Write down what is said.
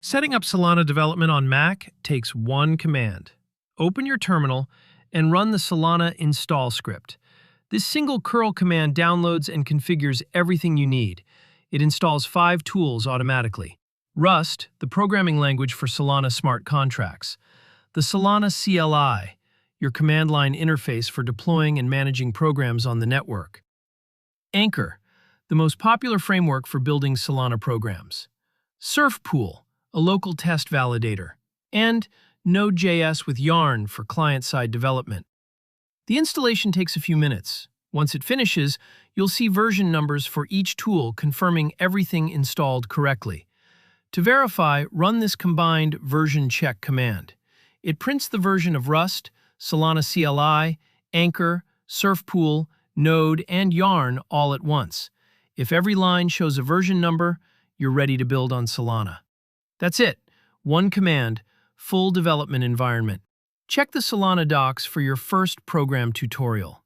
Setting up Solana development on Mac takes one command. Open your terminal and run the Solana install script. This single curl command downloads and configures everything you need. It installs 5 tools automatically. Rust, the programming language for Solana smart contracts. The Solana CLI, your command line interface for deploying and managing programs on the network. Anchor, the most popular framework for building Solana programs. Surfpool, a local test validator. And Node.js with Yarn for client-side development. The installation takes a few minutes. Once it finishes, you'll see version numbers for each tool confirming everything installed correctly. To verify, run this combined version check command. It prints the version of Rust, Solana CLI, Anchor, Surfpool, Node, and Yarn all at once. If every line shows a version number, you're ready to build on Solana. That's it. One command, full development environment. Check the Solana docs for your first program tutorial.